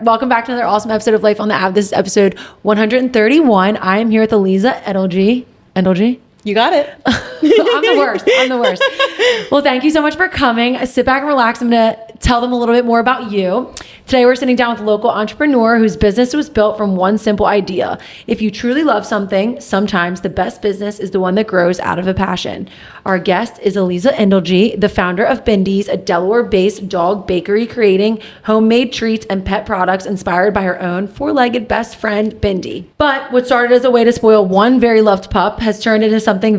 Welcome back to another awesome episode of Life on the App. This is episode 131. I am here with Aliza Eduljee. You got it. I'm the worst. Well, thank you so much for coming. Sit back and relax. I'm going to tell them a little bit more about you. Today, we're sitting down with a local entrepreneur whose business was built from one simple idea. If you truly love something, sometimes the best business is the one that grows out of a passion. Our guest is Aliza Eduljee, the founder of Bindy's, a Delaware-based dog bakery creating homemade treats and pet products inspired by her own four-legged best friend, Bindy. But what started as a way to spoil one very loved pup has turned into something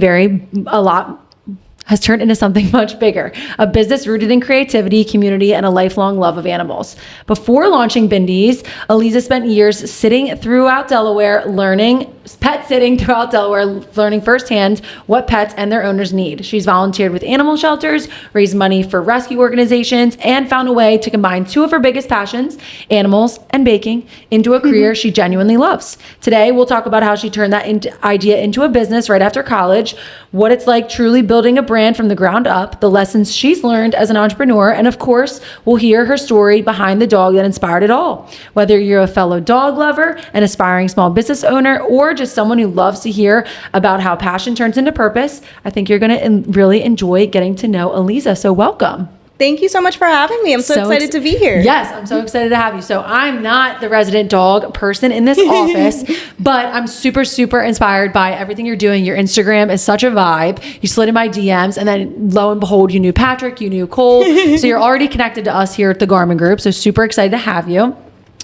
much bigger, a business rooted in creativity, community, and a lifelong love of animals. Before launching Bindy's, Aliza spent years pet sitting throughout Delaware, learning firsthand what pets and their owners need. She's volunteered with animal shelters, raised money for rescue organizations, and found a way to combine two of her biggest passions, animals and baking, into a career she genuinely loves. Today, we'll talk about how she turned that idea into a business right after college, what it's like truly building a brand from the ground up, the lessons she's learned as an entrepreneur, and of course, we'll hear her story behind the dog that inspired it all. Whether you're a fellow dog lover, an aspiring small business owner, or just someone who loves to hear about how passion turns into purpose, I think you're going to really enjoy getting to know Aliza. So welcome. Thank you so much for having me. I'm so excited to be here. Yes, I'm so excited to have you. So I'm not the resident dog person in this office, but I'm super, super inspired by everything you're doing. Your Instagram is such a vibe. You slid in my DMs and then lo and behold, you knew Patrick, you knew Cole. So you're already connected to us here at the Garmin Group. So super excited to have you.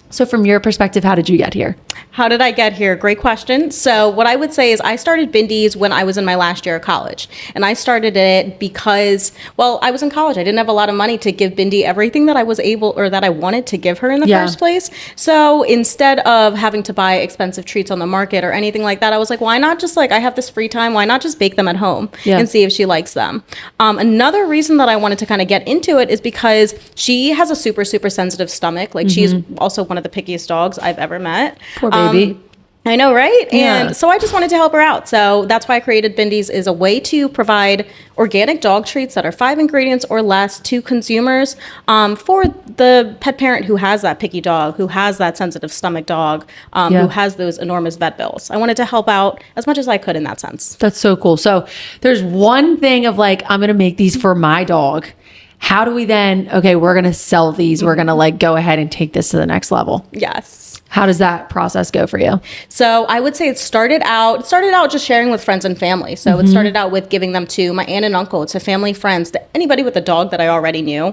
So from your perspective, how did you get here? How did I get here? Great question. So what I would say is I started Bindy's when I was in my last year of college. And I started it because, well, I was in college. I didn't have a lot of money to give Bindy everything that I was able or that I wanted to give her in the first place. So instead of having to buy expensive treats on the market or anything like that, I was like, why not just I have this free time. Why not just bake them at home and see if she likes them? Another reason that I wanted to kind of get into it is because she has a super, super sensitive stomach. She's also one of the pickiest dogs I've ever met. Poor baby. I know, right? Yeah. And so I just wanted to help her out. So that's why I created Bindy's, is a way to provide organic dog treats that are 5 ingredients or less to consumers for the pet parent who has that picky dog, who has that sensitive stomach dog, who has those enormous vet bills. I wanted to help out as much as I could in that sense. That's so cool. So there's one thing of I'm going to make these for my dog. How do we then, we're going to sell these. We're going to go ahead and take this to the next level. Yes. How does that process go for you? So I would say it started out just sharing with friends and family. So it started out with giving them to my aunt and uncle, to family, friends, to anybody with a dog that I already knew.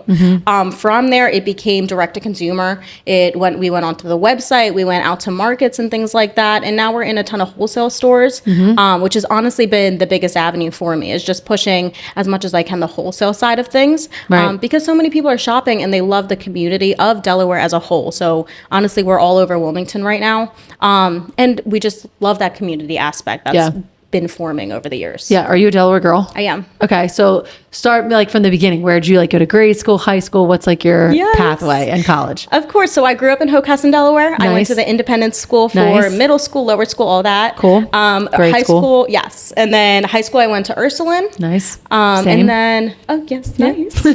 From there, it became direct to consumer. We went onto the website, we went out to markets and things like that. And now we're in a ton of wholesale stores, which has honestly been the biggest avenue for me, is just pushing as much as I can the wholesale side of things. Right. Because so many people are shopping and they love the community of Delaware as a whole. So honestly, we're all over Wilmington right now. And we just love that community aspect that's been forming over the years. Yeah. Are you a Delaware girl? I am. Okay. So start from the beginning. Where did you go to grade school, high school? What's your pathway in college? Of course. So I grew up in Hocassin, Delaware. Nice. I went to the independent school for middle school, lower school, all that. Cool. High school, yes. And then high school, I went to Ursuline. Nice. Same. And then, nice.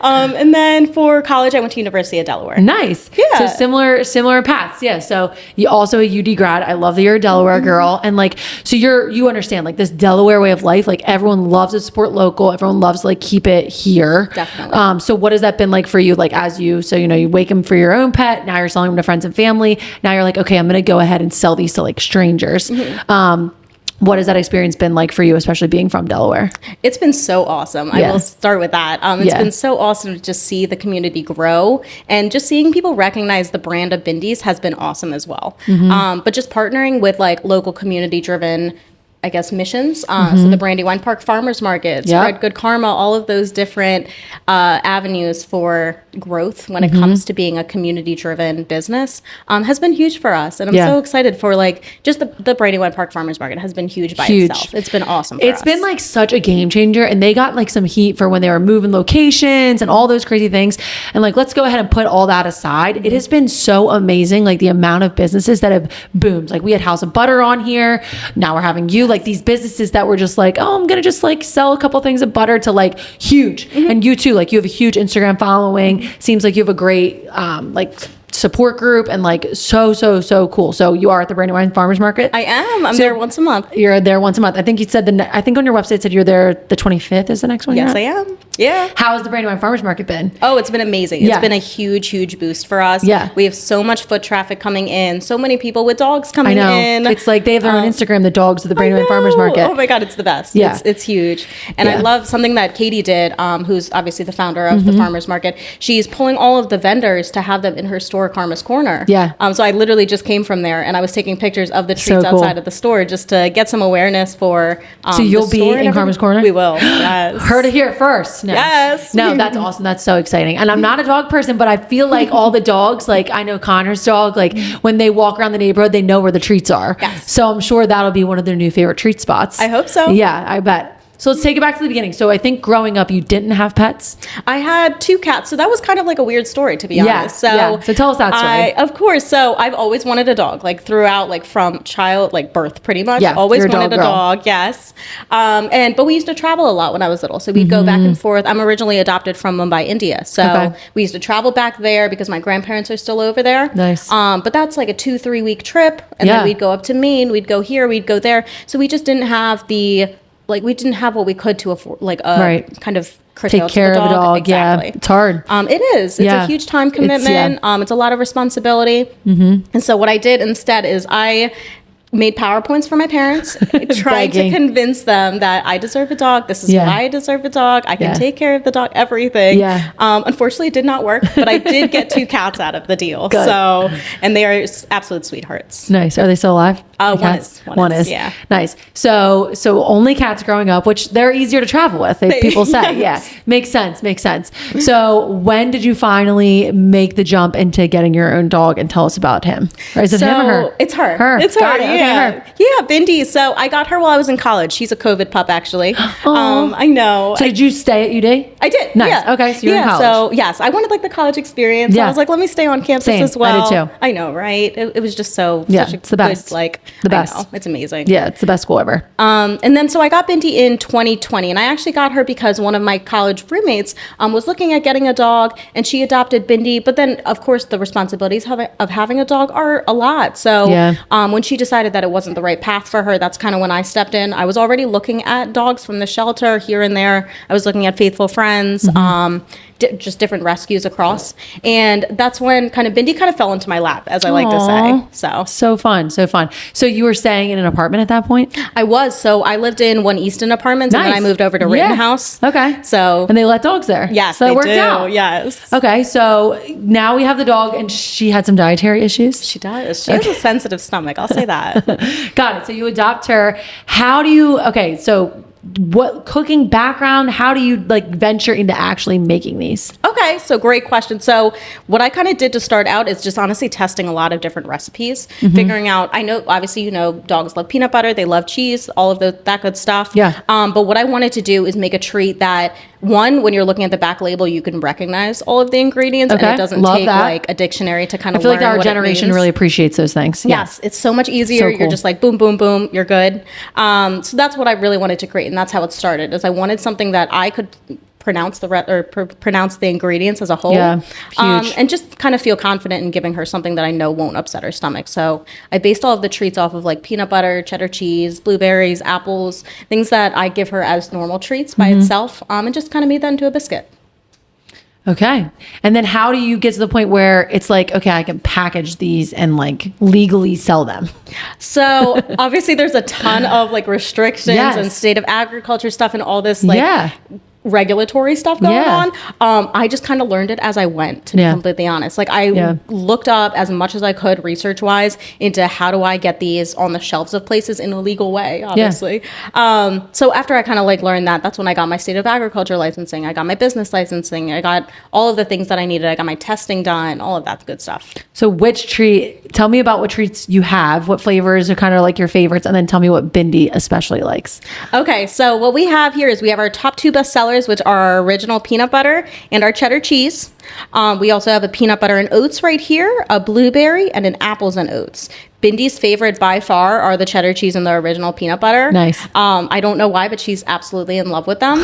And then for college, I went to University of Delaware. Nice. Yeah. So similar paths. Yeah. So you also a UD grad. I love that you're a Delaware girl. And so you understand this Delaware way of life. Everyone loves to support local. Everyone loves to keep it here. Definitely. So what has that been like for you? As you wake them for your own pet. Now you're selling them to friends and family. Now you're okay, I'm going to go ahead and sell these to strangers. What has that experience been like for you, especially being from Delaware? It's been so awesome. I will start with that. It's been so awesome to just see the community grow, and just seeing people recognize the brand of Bindy's has been awesome as well. But just partnering with local community driven missions. So the Brandywine Park Farmers Markets, Red Good Karma, all of those different avenues for growth when it comes to being a community-driven business has been huge for us. And I'm so excited for just the Brandywine Park Farmers Market has been huge by itself. It's been awesome for us. It's been such a game changer, and they got some heat for when they were moving locations and all those crazy things. And let's go ahead and put all that aside. It has been so amazing, the amount of businesses that have boomed. We had House of Butter on here. Now we're having you. These businesses that were just I'm gonna just sell a couple things of butter to huge. And you too, you have a huge Instagram following. Seems like you have a great support group and like so cool. So you are at the Brandywine Farmers Market? I am. I'm there once a month. You're there once a month. I think you said I think on your website it said you're there the 25th is the next one. Yes, I am. Yeah. How has the Brandywine Farmers Market been? Oh, it's been amazing. It's been a huge boost for us. Yeah. We have so much foot traffic coming in. So many people with dogs coming in. It's like they have their own Instagram, the dogs of the Brandywine Farmers Market. Oh my God, it's the best. Yeah. It's huge. And I love something that Katie did, who's obviously the founder of the farmers market. She's pulling all of the vendors to have them in her store, Karma's Corner. Yeah. So I literally just came from there and I was taking pictures of the treats outside of the store just to get some awareness for so you'll be in Karma's Corner? We will. Yes. Heard it here first. No. Yes. No, that's awesome. That's so exciting. And I'm not a dog person, but I feel like all the dogs, like I know Connor's dog, like when they walk around the neighborhood, they know where the treats are. Yes. So I'm sure that'll be one of their new favorite treat spots. I hope so. Yeah, I bet. So let's take it back to the beginning. So I think growing up, you didn't have pets. I had 2 cats. So that was kind of like a weird story, to be honest. So tell us that story. Of course. So I've always wanted a dog, like throughout, like from birth, pretty much. Yeah, always you're a wanted a dog. Yes. But we used to travel a lot when I was little. So we'd go back and forth. I'm originally adopted from Mumbai, India. So we used to travel back there because my grandparents are still over there. Nice. But that's like a 2-3 week trip. And then we'd go up to Maine, we'd go here, we'd go there. So we just didn't have we didn't have what we could to afford, kind of take care of a dog. Exactly. Yeah, it's hard. It is. It's a huge time commitment. It's a lot of responsibility. And so what I did instead is I made PowerPoints for my parents, trying to convince them that I deserve a dog. This is why I deserve a dog. I can take care of the dog, everything. Yeah. Unfortunately, it did not work, but I did get 2 cats out of the deal. Good. So, and they are absolute sweethearts. Nice. Are they still alive? One is. Yeah. Nice. So only cats growing up, which they're easier to travel with, people say. Yes. Yeah. Makes sense. So when did you finally make the jump into getting your own dog, and tell us about him? Or is it him or her? It's her. It's her. Yeah. Okay, her. Yeah, Bindy. So I got her while I was in college. She's a COVID pup, actually. I know. So did you stay at UD? I did. Nice. Yeah. Okay. So you're in college. So yes, I wanted the college experience. Yeah. I was like, let me stay on campus as well. I did too. I know, right? It was just such it's the best. Good, the best. I know, it's amazing. Yeah, it's the best school ever. And then so I got Bindy in 2020, and I actually got her because one of my college roommates was looking at getting a dog, and she adopted Bindy. But then, of course, the responsibilities of having a dog are a lot. So when she decided that it wasn't the right path for her, that's kind of when I stepped in. I was already looking at dogs from the shelter here and there. I was looking at Faithful Friends, just different rescues across. And that's when Bindy kind of fell into my lap, as I like to say. So fun. So you were staying in an apartment at that point? I was. So I lived in One Easton Apartments, and then I moved over to Rittenhouse. Okay. So and they let dogs there. Yes, so they it worked do. out. Yes. Okay. So now we have the dog, and she had some dietary issues. She does. She has a sensitive stomach. I'll say that. Got it. So you adopt her. How do you? Okay. So what cooking background? How do you venture into actually making these? Okay, so great question. So what I kind of did to start out is just honestly testing a lot of different recipes, figuring out, I know, obviously, dogs love peanut butter, they love cheese, all of that good stuff. Yeah. But what I wanted to do is make a treat that, one, when you're looking at the back label, you can recognize all of the ingredients, and it doesn't take a dictionary to kind of learn what it means. I feel like our generation really appreciates those things. Yes, it's so much easier. So cool. You're just boom, boom, boom, you're good. So that's what I really wanted to create, and that's how it started. Is I wanted something that I could pronounce pronounce the ingredients as a whole, huge. And just kind of feel confident in giving her something that I know won't upset her stomach. So I based all of the treats off of peanut butter, cheddar cheese, blueberries, apples, things that I give her as normal treats by itself, and just kind of made that into a biscuit. Okay. And then how do you get to the point where it's okay, I can package these and legally sell them? So obviously there's a ton of restrictions and state of agriculture stuff and all this regulatory stuff going on. I just kind of learned it as I went, to be completely honest. I looked up as much as I could research wise into how do I get these on the shelves of places in a legal way, obviously. So after I kind of learned that, that's when I got my state of agriculture licensing. I got my business licensing. I got all of the things that I needed. I got my testing done, all of that good stuff. So tell me about what treats you have, what flavors are kind of your favorites, and then tell me what Bindy especially likes. Okay, so what we have here is we have our top 2 bestsellers, which are our original peanut butter and our cheddar cheese. We also have a peanut butter and oats right here, a blueberry, and an apples and oats. Bindy's favorite by far are the cheddar cheese and the original peanut butter. Nice. I don't know why, but she's absolutely in love with them.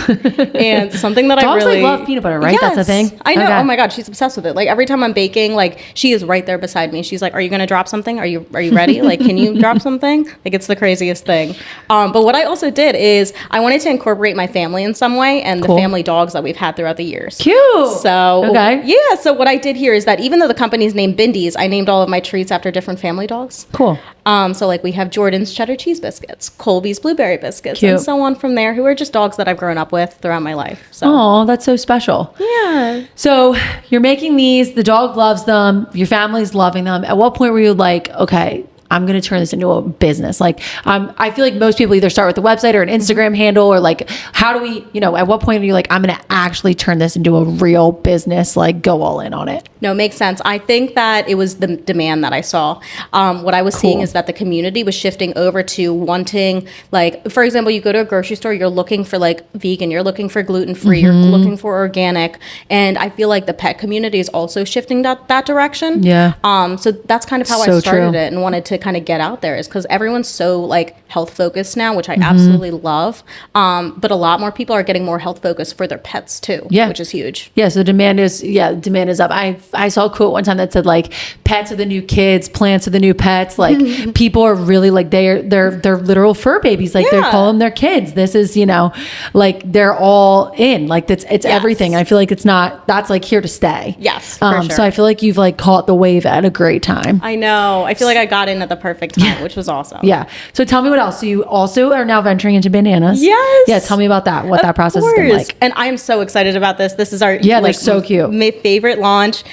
And something that Dogs I really love peanut butter, right? Yes, That's a thing. I know. Okay. Oh my God, she's obsessed with it. Like every time I'm baking, like she is right there beside me. She's like, "Are you gonna drop something? Are you ready? Like, can you drop something?" Like it's the craziest thing. But what I also did is I wanted to incorporate my family in some way and the family dogs that we've had throughout the years. Cute. So okay. yeah. So what I did here is that even though the company's named Bindy's, I named all of my treats after different family dogs. Cool. So like we have Jordan's cheddar cheese biscuits, Colby's blueberry biscuits, Cute. and so on from there, who are just dogs that I've grown up with throughout my life. So Oh, that's so special. yeah. So you're making these, the dog loves them, your family's loving them. At what point were you like, okay, I'm going to turn this into a business? Like, I feel like most people either start with a website or an Instagram handle, or like, how do we, at what point are you like, I'm going to actually turn this into a real business, like go all in on it? No, it makes sense. I think that it was the demand that I saw. What I was seeing is that the community was shifting over to wanting, like, for example, you go to a grocery store, you're looking for like vegan, you're looking for gluten-free, you're looking for organic. And I feel like the pet community is also shifting that direction. Yeah. So that's kind of how So I started true. it and wanted to kind of get out there, is because everyone's so like health focused now, which I absolutely love. But a lot more people are getting more health focused for their pets too, Yeah. which is huge. Yeah, so demand is up. I saw a quote one time that said like, pets are the new kids, plants are the new pets. Like people are really like, they're literal fur babies. Like they're calling them their kids. This is, like they're all in, like it's everything. I feel like that's like here to stay. Yes, for sure. So I feel like you've like caught the wave at a great time. I know. I feel like I got in at the perfect time, which was awesome. Yeah. So tell me what else. So you also are now venturing into bananas. Yes. Yeah. Tell me about that. What that process has been like. And I'm so excited about this. This is our they're so cute. My favorite launch.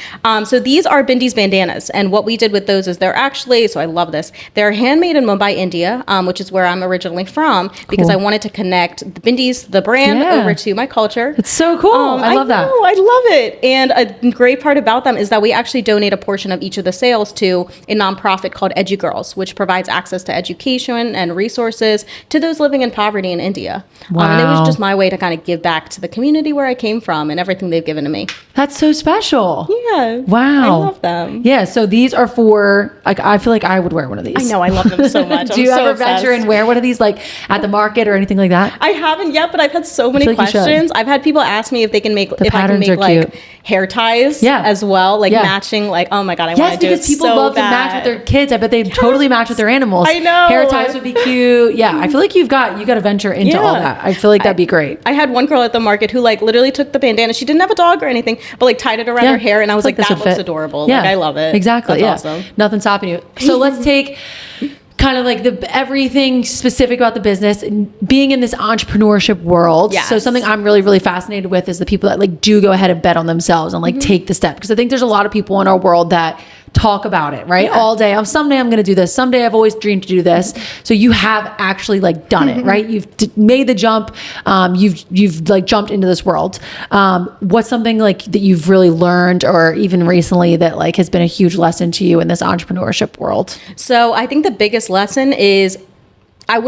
So these are Bindy's bandanas, and what we did with those is they're actually, so I love this. They're handmade in Mumbai, India, which is where I'm originally from, because I wanted to connect the Bindy's, the brand, over to my culture. It's so cool. I love that. I love it. And a great part about them is that we actually donate a portion of each of the sales to a nonprofit called EduGirls, which provides access to education and resources to those living in poverty in India. And it was just my way to kind of give back to the community where I came from and everything they've given to me. That's so special. Yeah. Wow. I love them. Yeah. So these are for, like, I feel like I would wear one of these. I know. I love them so much. Do you ever venture and wear one of these, like at the market or anything like that? I haven't yet, but I've had so many like you should. questions. I've had people ask me if they can make, if I can patterns make are like cute. hair ties as well, like matching, like, oh my God, I want to do it because people so love bad. to match with their kids. I bet they totally match with their animals. I know. Hair ties would be cute. Yeah. I feel like you got to venture into all that. I feel like that'd be great. I had one girl at the market who like literally took the bandana. She didn't have a dog or anything, but like tied it around her hair, and I was like, this that would looks fit. adorable. Yeah. Like I love it. Exactly. That's yeah. awesome. Nothing stopping you. So let's take kind of like everything specific about the business and being in this entrepreneurship world. Yes. So something I'm really, really fascinated with is the people that like do go ahead and bet on themselves and like take the step. Because I think there's a lot of people in our world that talk about it, right? All day. Someday I'm going to do this. Someday I've always dreamed to do this. So you have actually like done it, right? You've made the jump. You've like jumped into this world. What's something like that you've really learned, or even recently, that like has been a huge lesson to you in this entrepreneurship world? So I think the biggest lesson is I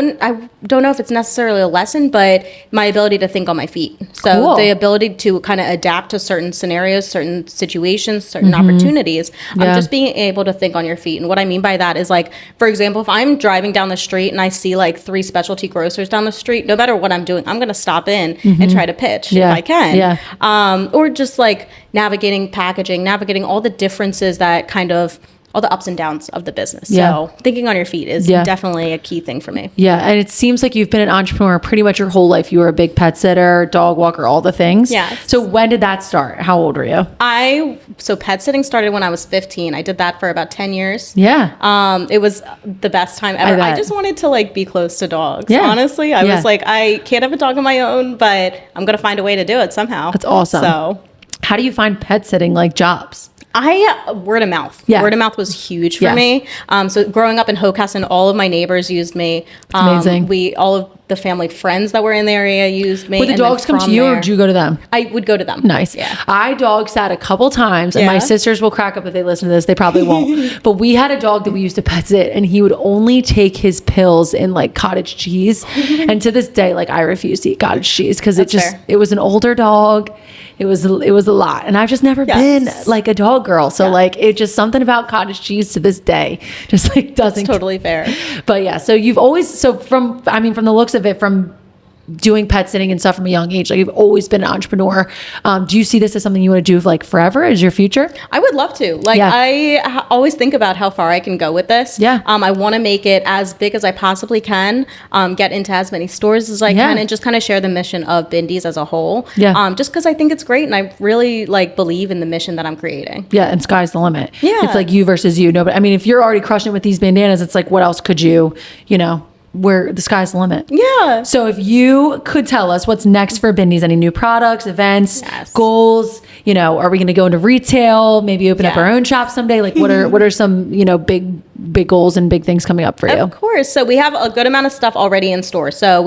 don't know if it's necessarily a lesson, but my ability to think on my feet. So the ability to kind of adapt to certain scenarios, certain situations, certain opportunities. Just being able to think on your feet. And what I mean by that is like, for example, if I'm driving down the street and I see like 3 specialty grocers down the street, no matter what I'm doing, I'm going to stop in and try to pitch if I can. Yeah. Or just like navigating packaging, navigating all the differences that kind of all the ups and downs of the business. So thinking on your feet is definitely a key thing for me. Yeah. And it seems like you've been an entrepreneur pretty much your whole life. You were a big pet sitter, dog walker, all the things. Yes. So when did that start? How old were you? So pet sitting started when I was 15. I did that for about 10 years. Yeah. It was the best time ever. I just wanted to like be close to dogs. Yeah. Honestly, I was like, I can't have a dog of my own, but I'm going to find a way to do it somehow. That's awesome. So how do you find pet sitting like jobs? Word of mouth. Yeah. Word of mouth was huge for me. So growing up in Hocassin, all of my neighbors used me. Amazing. All of the family friends that were in the area used me. Would the and then dogs come to from you, or there- do you go to them? I would go to them. Nice. Yeah. I dog sat a couple times, and my Yeah. sisters will crack up if they listen to this. They probably won't. But we had a dog that we used to pet sit, and he would only take his pills in like cottage cheese. And to this day, like I refuse to eat cottage cheese because That's fair. it was an older dog. It was a lot, and I've just never been Yes. like a dog girl. So like it just something about cottage cheese to this day just like doesn't. Totally fair. But yeah, so you've always from the looks of it, from doing pet sitting and stuff from a young age, like you've always been an entrepreneur. Do you see this as something you want to do like forever as your future? I would love to. Like Yeah. I always think about how far I can go with this. Yeah. I want to make it as big as I possibly can. Get into as many stores as I Yeah. can, and just kind of share the mission of Bindy's as a whole. Yeah. Just because I think it's great, and I really like believe in the mission that I'm creating. Yeah, and sky's the limit. Yeah. It's like you versus you. No, but I mean, if you're already crushing it with these bandanas, it's like, what else could you, where the sky's the limit. Yeah. So if you could tell us what's next for Bindy's, any new products, events, Yes. goals, are we going to go into retail, maybe open up our Yes. own shop someday? Like what are some, big goals and big things coming up for you? Of course. So we have a good amount of stuff already in store. So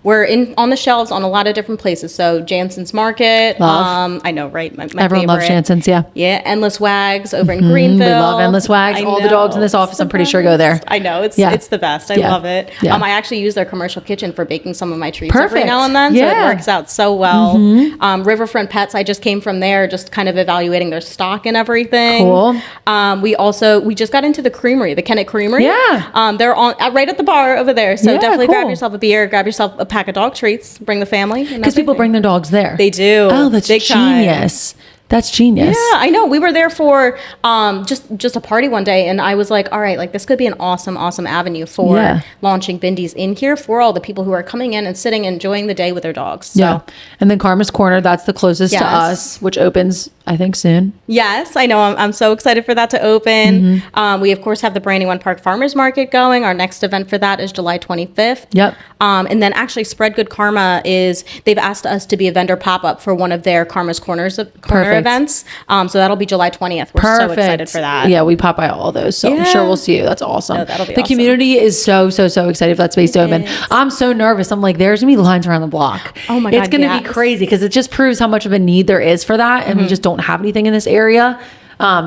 we're on the shelves on a lot of different places. So Jansen's Market. Love. I know, right? My Everyone loves favorite. Jansen's, yeah. Yeah, Endless Wags over in Greenville. We love Endless Wags. I All the dogs in know, this office, it's I'm the pretty sure go there. best. I know, it's Yeah. the best. I Yeah. love it. Yeah. I actually use their commercial kitchen for baking some of my treats every Perfect. now and then, so Yeah. it works out so well. Riverfront Pets, I just came from there, just kind of evaluating their stock and everything. Cool. We just got into the creamery, the Kennett Creamery. Yeah. They're on right at the bar over there, so Yeah, definitely cool. grab yourself a beer, grab yourself a pack of dog treats, bring the family. Because people bring their dogs there. They do. Oh, that's Big time. genius. That's genius. Yeah, I know. We were there for just a party one day, and I was like, all right, like this could be an awesome avenue for Yeah. launching Bindy's in here for all the people who are coming in and sitting, enjoying the day with their dogs. So, Yeah. And then Karma's Corner, that's the closest to Yes. us, which opens, I think, soon. yes, I know. I'm so excited for that to open. We, of course, have the Brandywine Park Farmers Market going. Our next event for that is July 25th. Yep. And then actually Spread Good Karma they've asked us to be a vendor pop-up for one of their Karma's Corner Perfect. events. So that'll be July 20th. We're so excited for that. Yeah, we pop by all those, so I'm Yeah. sure we'll see you. That's awesome. No, that'll be the awesome. community is so excited for that space to open. is. I'm so nervous. I'm like, there's gonna be lines around the block. Oh my It's God, gonna be yes. crazy because it just proves how much of a need there is for that, and we just don't have anything in this area.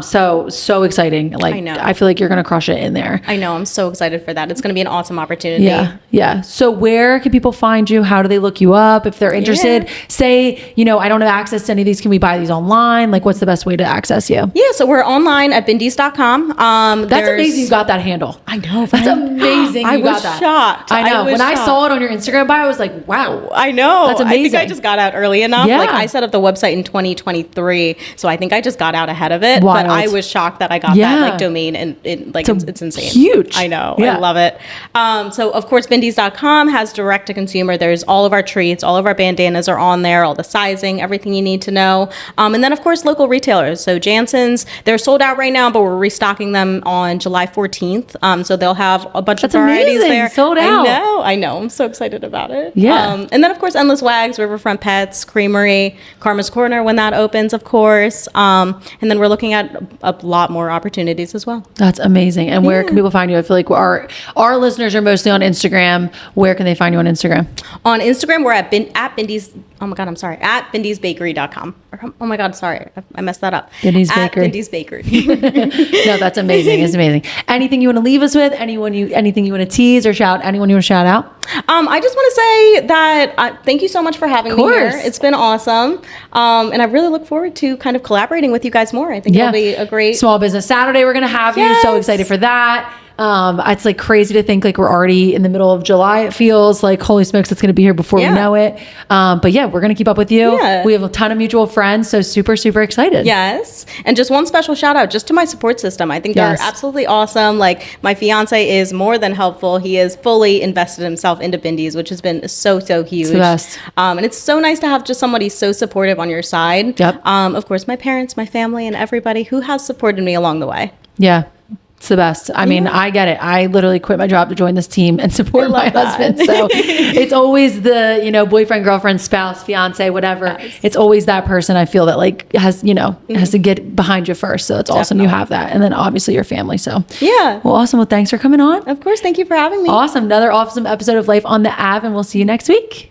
So exciting. Like, I know. I feel like you're gonna crush it in there. I know. I'm so excited for that. It's going to be an awesome opportunity. Yeah. So where can people find you? How do they look you up if they're interested? Yeah. Say, I don't have access to any of these. Can we buy these online? Like, what's the best way to access you? Yeah, so we're online at bindys.com. That's amazing you got that handle. I know. That's amazing. I you got was that. shocked. I know. I was When I shocked. saw it on your Instagram bio, I was like, wow. I know. That's I think I amazing. just got out early enough. Yeah. Like I set up the website in 2023, so I think I just got out ahead of it. Wild. But I was shocked that I got Yeah. that like domain, and it's insane. huge. I know. Yeah. I love it. So of course, bindys.com has direct to consumer. There's all of our treats, all of our bandanas are on there, all the sizing, everything you need to know. And then of course, local retailers. So Jansen's, they're sold out right now, but we're restocking them on July 14th. So they'll have a bunch That's of varieties amazing. there. Sold out. I know. I'm so excited about it. Yeah. And then of course, Endless Wags, Riverfront Pets, Creamery, Karma's Corner when that opens, of course. And then we're looking at a lot more opportunities as well. That's amazing. And where can people find you? I feel like our listeners are mostly on Instagram. Where can they find you on Instagram? On Instagram, we're at Bindy's. Oh my God, I'm sorry. At bindysbakery.com. Oh my God, sorry. I messed that up. Bindy's At Bakery. Bindy's Bakery. No, that's amazing. It's amazing. Anything you want to leave us with? Anything you want to tease or shout? Anyone you want to shout out? I just want to say that thank you so much for having me here. course. It's been awesome. And I really look forward to kind of collaborating with you guys more. I think it'll be a great... Small Business Saturday. We're going to have you. So Yes. excited for that. It's like crazy to think like we're already in the middle of July. It feels like holy smokes, it's going to be here before we Yeah. know it. But yeah, we're going to keep up with you. Yeah. We have a ton of mutual friends. So super excited. Yes. And just one special shout out just to my support system. I think Yes. they're absolutely awesome. Like my fiance is more than helpful. He has fully invested himself into Bindy's, which has been so huge. the best. And it's so nice to have just somebody so supportive on your side. Yep. Of course, my parents, my family, and everybody who has supported me along the way. Yeah. It's the best. I mean, I get it. I literally quit my job to join this team and support my husband. So it's always the, you know, boyfriend, girlfriend, spouse, fiance, whatever. Yes. It's always that person I feel that like has, you know, has to get behind you first. So it's awesome you have that. And then obviously your family. So yeah. Well, awesome. Well, thanks for coming on. Of course. Thank you for having me. Awesome. Another awesome episode of Life on the Ave, and we'll see you next week.